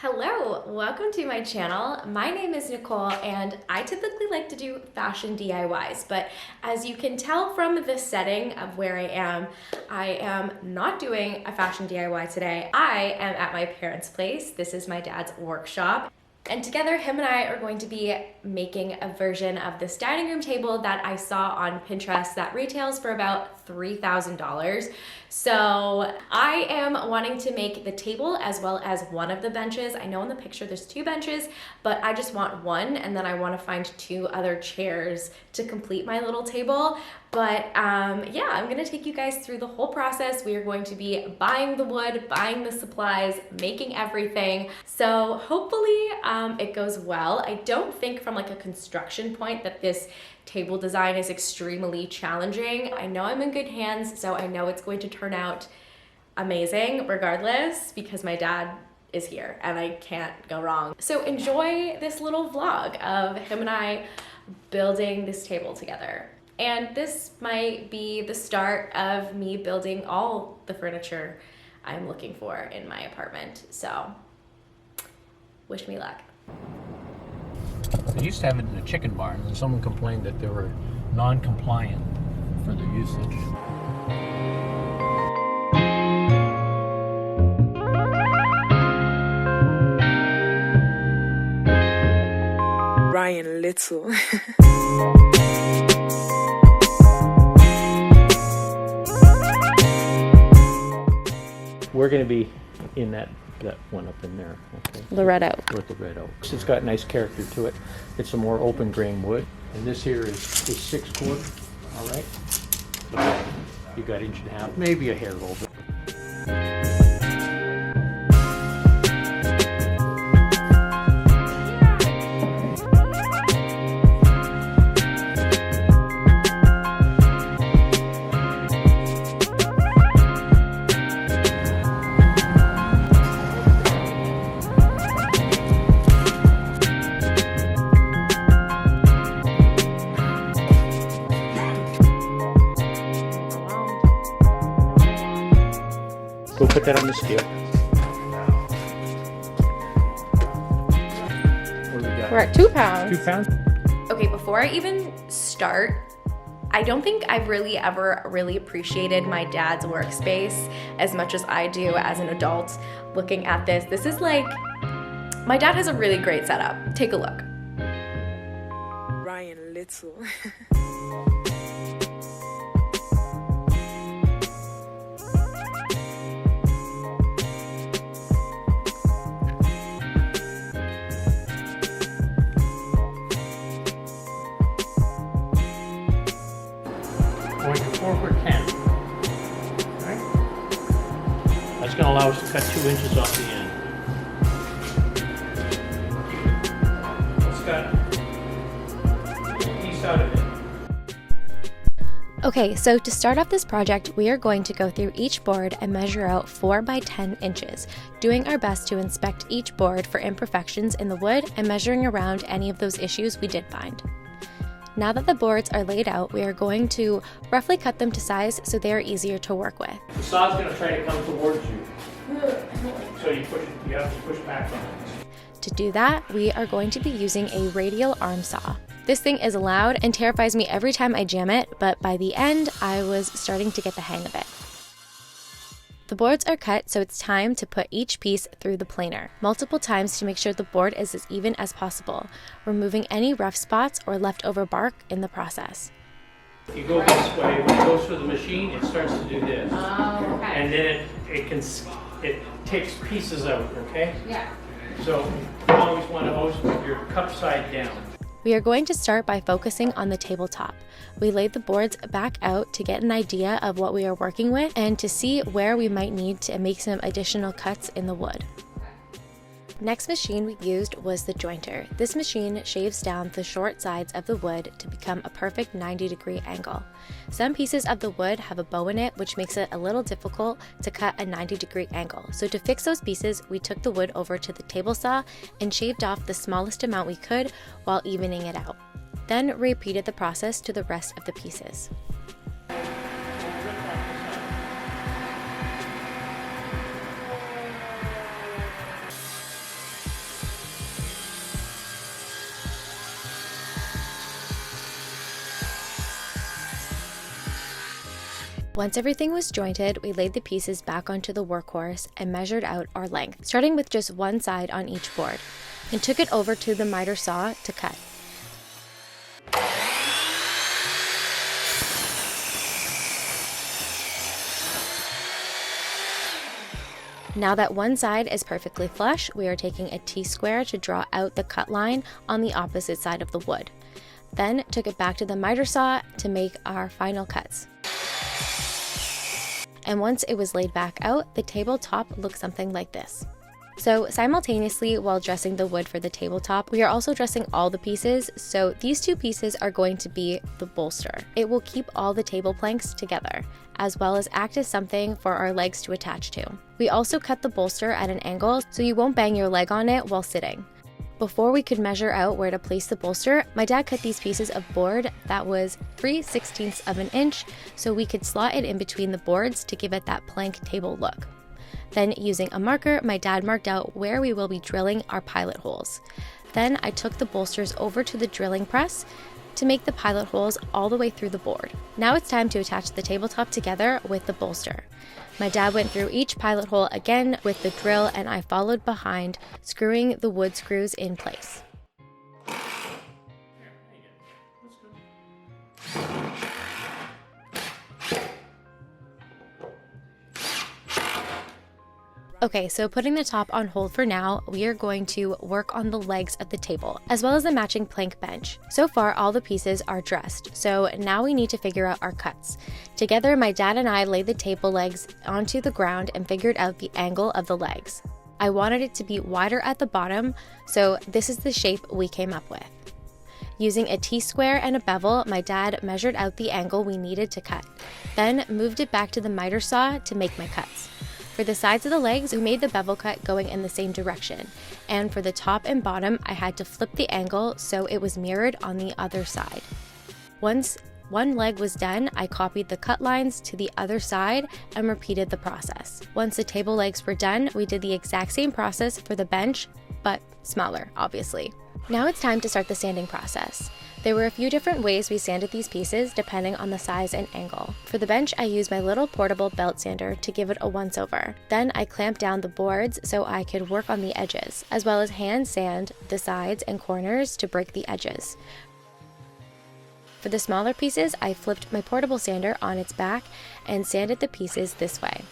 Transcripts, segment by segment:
Hello, welcome to my channel. My name is Nicole and I typically like to do fashion DIYs, but as you can tell from the setting of where I am not doing a fashion DIY today. I am at my parents' place. This is my dad's workshop. And together, him and I are going to be making a version of this dining room table that I saw on Pinterest that retails for about $3,000. So I am wanting to make the table as well as one of the benches. I know in the picture there's two benches, but I just want one, and then I want to find two other chairs to complete my little table. But yeah, I'm gonna take you guys through the whole process. We are going to be buying the wood, buying the supplies, making everything. So hopefully it goes well. I don't think from like a construction point that this table design is extremely challenging. I know I'm in good hands, so I know it's going to turn out amazing regardless because my dad is here and I can't go wrong. So enjoy this little vlog of him and I building this table together. And this might be the start of me building all the furniture I'm looking for in my apartment. So, wish me luck. They used to have it in a chicken barn, and someone complained that they were non-compliant for their usage. Ryan Little. We're going to be in that one up in there. Okay. The red oak. With the red oak. It's got nice character to it. It's a more open grain wood. And this here is 6/4. All right. So you got 1.5 inches, maybe a hair roll. Go put that on the scale. What do we got? We're at 2 pounds. 2 pounds? Okay, before I even start, I don't think I've really ever appreciated my dad's workspace as much as I do as an adult looking at this. This is like, my dad has a really great setup. Take a look. Ryan Little. Going to forward 10. Right? That's going to allow us to cut 2 inches off the end. Let's cut a piece out of it. Okay, so to start off this project, we are going to go through each board and measure out 4 by 10 inches, doing our best to inspect each board for imperfections in the wood and measuring around any of those issues we did find. Now that the boards are laid out, we are going to roughly cut them to size so they are easier to work with. The saw's going to try to come towards you. So you have to push back on it. To do that, we are going to be using a radial arm saw. This thing is loud and terrifies me every time I jam it, but by the end, I was starting to get the hang of it. The boards are cut, so it's time to put each piece through the planer multiple times to make sure the board is as even as possible, removing any rough spots or leftover bark in the process. You go this way, when it goes through the machine, it starts to do this. Oh, okay. And then it takes pieces out, okay? Yeah. So you always want to put your cup side down. We are going to start by focusing on the tabletop. We laid the boards back out to get an idea of what we are working with and to see where we might need to make some additional cuts in the wood. Next machine we used was the jointer. This machine shaves down the short sides of the wood to become a perfect 90-degree angle. Some pieces of the wood have a bow in it, which makes it a little difficult to cut a 90-degree angle. So to fix those pieces, we took the wood over to the table saw and shaved off the smallest amount we could while evening it out. Then repeated the process to the rest of the pieces. Once everything was jointed, we laid the pieces back onto the workhorse and measured out our length, starting with just one side on each board, and took it over to the miter saw to cut. Now that one side is perfectly flush, we are taking a T-square to draw out the cut line on the opposite side of the wood. Then took it back to the miter saw to make our final cuts. And once it was laid back out, the tabletop looked something like this. So simultaneously, while dressing the wood for the tabletop, we are also dressing all the pieces, so these two pieces are going to be the bolster. It will keep all the table planks together, as well as act as something for our legs to attach to. We also cut the bolster at an angle so you won't bang your leg on it while sitting. Before we could measure out where to place the bolster, my dad cut these pieces of board that was 3/16 of an inch so we could slot it in between the boards to give it that plank table look. Then, using a marker, my dad marked out where we will be drilling our pilot holes. Then I took the bolsters over to the drilling press to make the pilot holes all the way through the board. Now it's time to attach the tabletop together with the bolster. My dad went through each pilot hole again with the drill, and I followed behind, screwing the wood screws in place. Okay, so putting the top on hold for now, we are going to work on the legs of the table, as well as the matching plank bench. So far, all the pieces are dressed, so now we need to figure out our cuts. Together, my dad and I laid the table legs onto the ground and figured out the angle of the legs. I wanted it to be wider at the bottom, so this is the shape we came up with. Using a T-square and a bevel, my dad measured out the angle we needed to cut, then moved it back to the miter saw to make my cuts. For the sides of the legs, we made the bevel cut going in the same direction, and for the top and bottom, I had to flip the angle so it was mirrored on the other side. Once one leg was done, I copied the cut lines to the other side and repeated the process. Once the table legs were done, we did the exact same process for the bench, but smaller, obviously. Now it's time to start the sanding process. There were a few different ways we sanded these pieces depending on the size and angle. For the bench, I used my little portable belt sander to give it a once-over. Then I clamped down the boards so I could work on the edges, as well as hand sand the sides and corners to break the edges. For the smaller pieces, I flipped my portable sander on its back and sanded the pieces this way.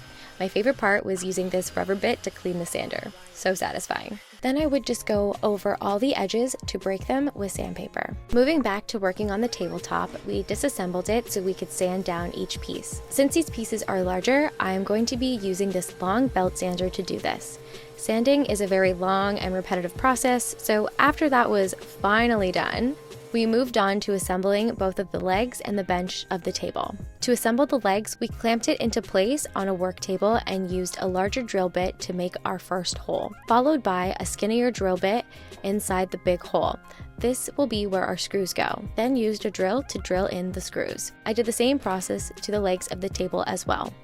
My favorite part was using this rubber bit to clean the sander. So satisfying. Then I would just go over all the edges to break them with sandpaper. Moving back to working on the tabletop, we disassembled it so we could sand down each piece. Since these pieces are larger, I am going to be using this long belt sander to do this. Sanding is a very long and repetitive process, so after that was finally done, we moved on to assembling both of the legs and the bench of the table. To assemble the legs, we clamped it into place on a work table and used a larger drill bit to make our first hole, followed by a skinnier drill bit inside the big hole. This will be where our screws go. Then used a drill to drill in the screws. I did the same process to the legs of the table as well.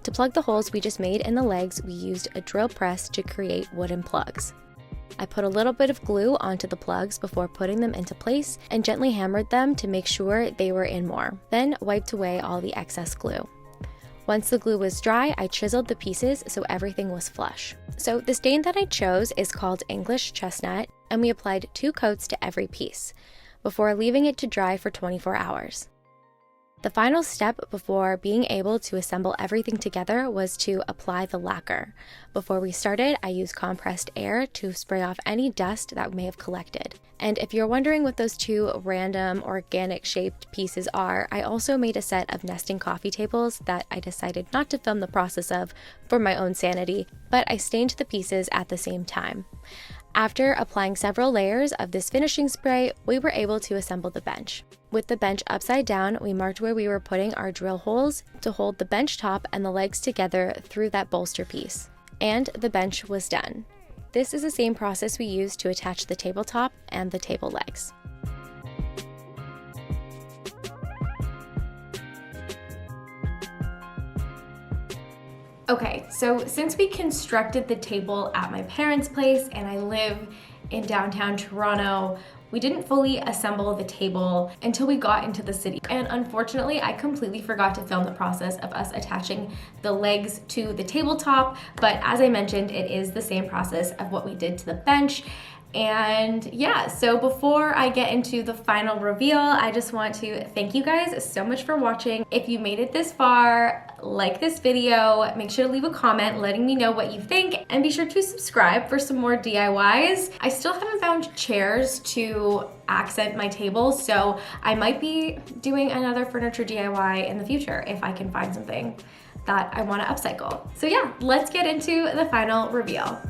To plug the holes we just made in the legs, we used a drill press to create wooden plugs. I put a little bit of glue onto the plugs before putting them into place and gently hammered them to make sure they were in more, then wiped away all the excess glue. Once the glue was dry, I chiseled the pieces so everything was flush. So the stain that I chose is called English Chestnut, and we applied 2 coats to every piece before leaving it to dry for 24 hours. The final step before being able to assemble everything together was to apply the lacquer. Before we started, I used compressed air to spray off any dust that may have collected. And if you're wondering what those 2 random organic shaped pieces are, I also made a set of nesting coffee tables that I decided not to film the process of for my own sanity, but I stained the pieces at the same time. After applying several layers of this finishing spray, we were able to assemble the bench. With the bench upside down, we marked where we were putting our drill holes to hold the bench top and the legs together through that bolster piece. And the bench was done. This is the same process we used to attach the tabletop and the table legs. Okay, so since we constructed the table at my parents' place and I live in downtown Toronto, we didn't fully assemble the table until we got into the city. And unfortunately, I completely forgot to film the process of us attaching the legs to the tabletop. But as I mentioned, it is the same process of what we did to the bench. And yeah, so before I get into the final reveal, I just want to thank you guys so much for watching. If you made it this far, like this video, make sure to leave a comment letting me know what you think, and be sure to subscribe for some more DIYs. I still haven't found chairs to accent my table, so I might be doing another furniture DIY in the future if I can find something that I want to upcycle. So yeah, let's get into the final reveal.